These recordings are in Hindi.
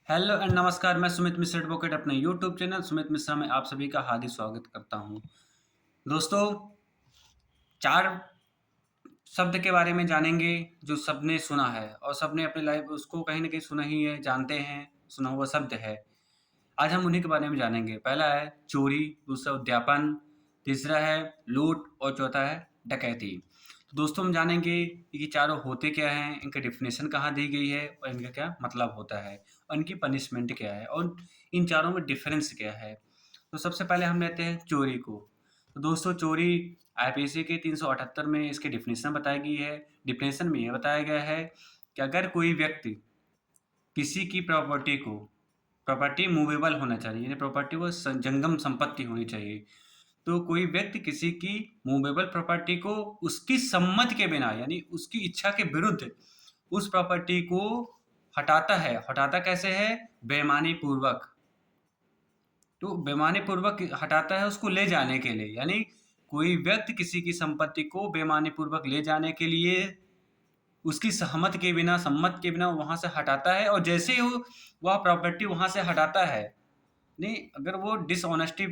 हेलो एंड नमस्कार। मैं सुमित मिश्रा एडवोकेट अपने यूट्यूब चैनल सुमित मिश्रा में आप सभी का हार्दिक स्वागत करता हूं। दोस्तों, चार शब्द के बारे में जानेंगे जो सबने सुना है और सबने अपनी लाइफ उसको कहीं ना कहीं सुना ही है, जानते हैं, सुना हुआ शब्द है। आज हम उन्हीं के बारे में जानेंगे। पहला है चोरी, दूसरा उद्यापन, तीसरा है लूट और चौथा है डकैती। तो दोस्तों, हम जानेंगे कि ये चारों होते क्या हैं, इनका डिफिनेशन कहाँ दी गई है और इनका क्या मतलब होता है और इनकी पनिशमेंट क्या है और इन चारों में डिफरेंस क्या है। तो सबसे पहले हम लेते हैं चोरी को। तो दोस्तों, चोरी आईपीसी के 378 में इसकी डिफिनेशन बताई गई है। डिफिनेशन में यह बताया गया है कि अगर कोई व्यक्ति किसी की प्रॉपर्टी मूवेबल होना चाहिए, यानी प्रॉपर्टी वो जंगम संपत्ति होनी चाहिए। तो कोई व्यक्ति किसी की मूवेबल प्रॉपर्टी को उसकी सम्मति के बिना, यानी उसकी इच्छा के विरुद्ध उस प्रॉपर्टी को हटाता है। हटाता कैसे है? बेईमानी पूर्वक। तो बेईमानी पूर्वक हटाता है उसको ले जाने के लिए, यानी कोई व्यक्ति किसी की संपत्ति को बेईमानी पूर्वक ले जाने के लिए उसकी सम्मत के बिना वहां से हटाता है। और जैसे ही वह प्रॉपर्टी वहां से हटाता है, नहीं, अगर वो डिसऑनेस्टी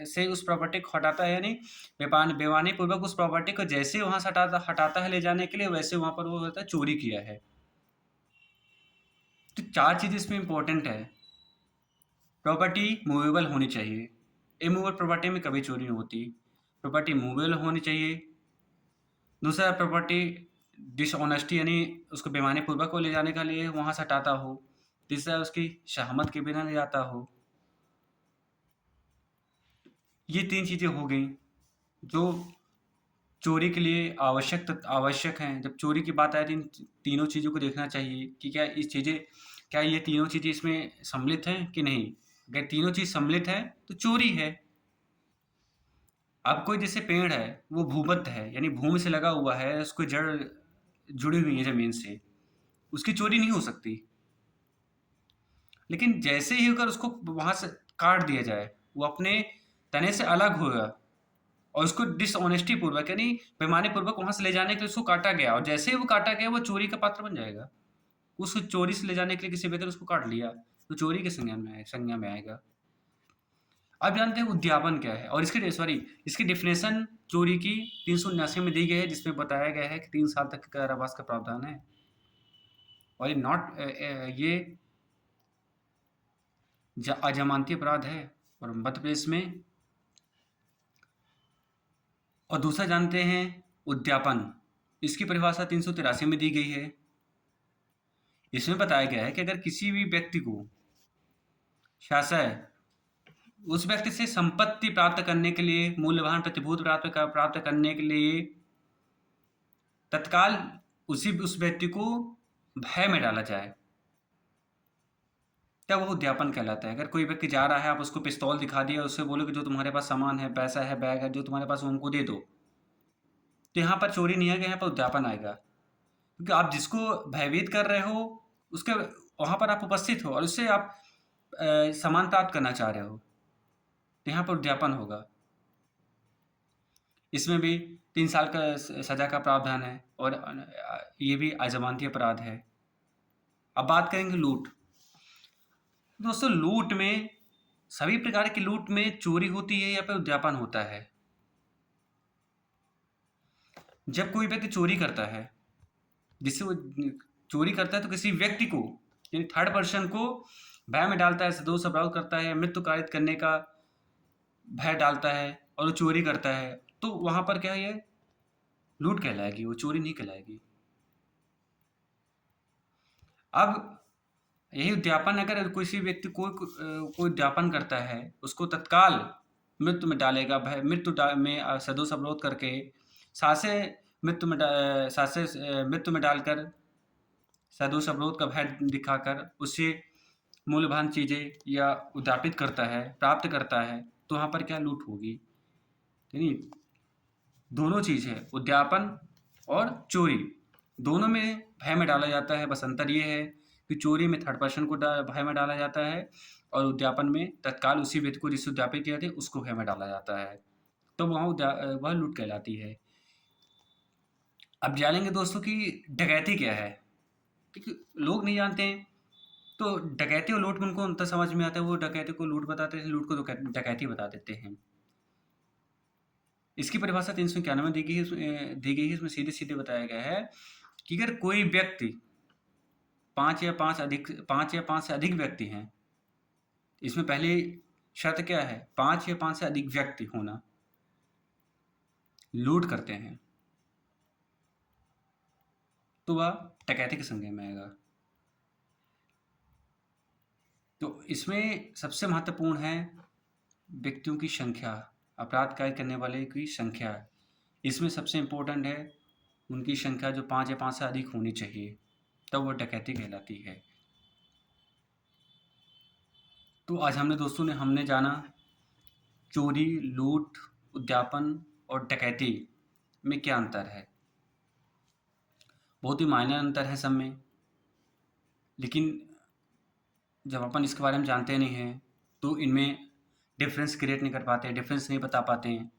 से उस प्रॉपर्टी को हटाता है, यानी बेईमानी पूर्वक उस प्रॉपर्टी को जैसे ही वहां से हटाता है ले जाने के लिए, वैसे वहां पर वो होता है चोरी किया है। तो चार चीज इसमें इंपॉर्टेंट है। प्रॉपर्टी मूवेबल होनी चाहिए। इमूवेबल प्रॉपर्टी में कभी चोरी नहीं होती। प्रॉपर्टी मूवेबल होनी चाहिए। दूसरा, प्रॉपर्टी डिसऑनेस्टी, यानी उसको बेईमानी पूर्वक को ले जाने के लिए वहां से हटाता हो। तीसरा, उसकी सहमत के बिना ले जाता हो। ये तीन चीजें हो गई जो चोरी के लिए आवश्यक हैं। जब चोरी की बात आए तो इन तीनों चीज़ों को देखना चाहिए कि क्या ये तीनों चीज़ें इसमें सम्मिलित हैं कि नहीं। अगर तीनों चीज़ सम्मिलित है तो चोरी है। अब कोई जैसे पेड़ है, वो भूबद्ध है, यानी भूमि से लगा हुआ है, उसको जड़ जुड़ी हुई है ज़मीन से, उसकी चोरी नहीं हो सकती। लेकिन जैसे ही अगर उसको वहाँ से काट दिया जाए, वो अपने तने से अलग होगा और उसको डिसऑनेस्टी पूर्वक, यानी बेईमानी पूर्वक वहां से ले जाने के लिए उसको काटा गया, और जैसे ही वो काटा गया वो चोरी का पात्र बन जाएगा। उस चोरी से ले जाने के लिए किसी व्यक्ति ने उसको काट लिया तो चोरी के संज्ञा में आएगा। अब जानते हैं उद्यापन क्या है, और इसकी डिफिनेशन चोरी की 379 में दी गई है, जिसमें बताया गया है कि 3 साल तक के कारावास का प्रावधान है। और ये अजमानती अपराध है और मध्य प्रदेश में। और दूसरा जानते हैं उद्यापन। इसकी परिभाषा 383 में दी गई है। इसमें बताया गया है कि अगर किसी भी व्यक्ति को शासक उस व्यक्ति से संपत्ति प्राप्त करने के लिए, मूल्यवान प्रतिभूति प्राप्त करने के लिए तत्काल उस व्यक्ति को भय में डाला जाए, तब वो उद्यापन कहलाता है। अगर कोई व्यक्ति जा रहा है, आप उसको पिस्तौल दिखा दिया, उससे बोलो कि जो तुम्हारे पास सामान है, पैसा है, बैग है, जो तुम्हारे पास वो हमको दे दो, तो यहाँ पर चोरी नहीं आएगा, यहाँ पर उद्यापन आएगा। क्योंकि आप जिसको भयभीत कर रहे हो, उसके वहां पर आप उपस्थित हो और उससे आप सामान प्राप्त करना चाह रहे हो, तो यहाँ पर उद्यापन होगा। इसमें भी 3 साल का सजा का प्रावधान है और ये भी अजमानती अपराध है। अब बात करेंगे लूट। दोस्तों, लूट में सभी प्रकार की लूट में चोरी होती है या फिर उद्यापन होता है। जब कोई व्यक्ति चोरी करता है, जिससे वो चोरी करता है, तो किसी व्यक्ति को, यानी थर्ड पर्सन को भय में डालता है, सदोष अपराध करता है, मृत्यु कारित करने का भय डालता है और वो चोरी करता है, तो वहां पर क्या है, ये लूट कहलाएगी, वो चोरी नहीं कहलाएगी। अब यही उद्यापन, अगर किसी व्यक्ति कोई उद्यापन करता है, उसको तत्काल मृत्यु में डालेगा, भय में सदोष अवरोध करके सांसें मृत्यु में डालकर, सदोष अवरोध का भय दिखाकर उससे मूल्यवान चीजें या उद्यापित करता है, प्राप्त करता है, तो वहां पर क्या लूट होगी। यानी दोनों चीज है, उद्यापन और चोरी, दोनों में भय में डाला जाता है। बस अंतर ये है कि चोरी में थर्ड पर्सन को भय में डाला जाता है और उद्यापन में तत्काल उसी व्यक्ति को जिससे उद्यापित किया था उसको भय में डाला जाता है, तो वह लूट कहलाती है। अब जानेंगे दोस्तों कि डकैती क्या है, क्योंकि लोग नहीं जानते हैं। तो डकैती और लूट में उनको अंतर समझ में आता है, वो डकैती को लूट बताते हैं, लूट को डकैती बता देते हैं। इसकी परिभाषा 391 दी गई है, दी गई है। इसमें सीधे सीधे बताया गया है कि अगर कोई व्यक्ति 5 या 5 से अधिक व्यक्ति हैं, इसमें पहली शर्त क्या है, 5 या 5 से अधिक व्यक्ति होना, लूट करते हैं, तो वह डकैती के संज्ञा में आएगा। तो इसमें सबसे महत्वपूर्ण है व्यक्तियों की संख्या, अपराध कार्य करने वाले की संख्या। इसमें सबसे इम्पोर्टेंट है उनकी संख्या जो 5 या 5 से अधिक होनी चाहिए, तब वह डकैती कहलाती है। तो आज हमने जाना चोरी, लूट, उद्यापन और डकैती में क्या अंतर है। बहुत ही मायने अंतर है सब में, लेकिन जब अपन इसके बारे में जानते नहीं हैं तो इनमें डिफरेंस क्रिएट नहीं कर पाते, डिफरेंस नहीं बता पाते हैं।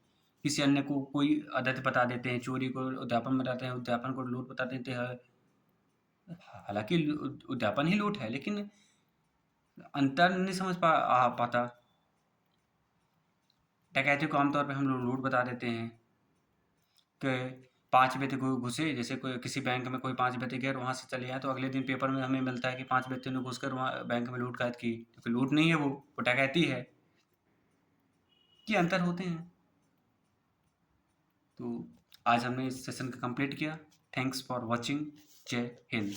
किसी अन्य को कोई आदत बता देते हैं, चोरी को उद्यापन बताते हैं, उद्यापन को लूट बता देते हैं। हालांकि उद्यापन ही लूट है, लेकिन अंतर नहीं समझ पाता। डकैती को आमतौर पर हम लोग लूट बता देते हैं कि 5 व्यक्ति घुसे, जैसे कोई किसी बैंक में कोई 5 व्यक्ति गए, वहाँ से चले आए, तो अगले दिन पेपर में हमें मिलता है कि 5 व्यक्तियों ने घुसकर वहाँ बैंक में लूटकाट की। तो लूट नहीं है, वो डकैती है। ये अंतर होते हैं। तो आज हमने इस सेशन को कंप्लीट किया। Thanks for watching. जय हिंद।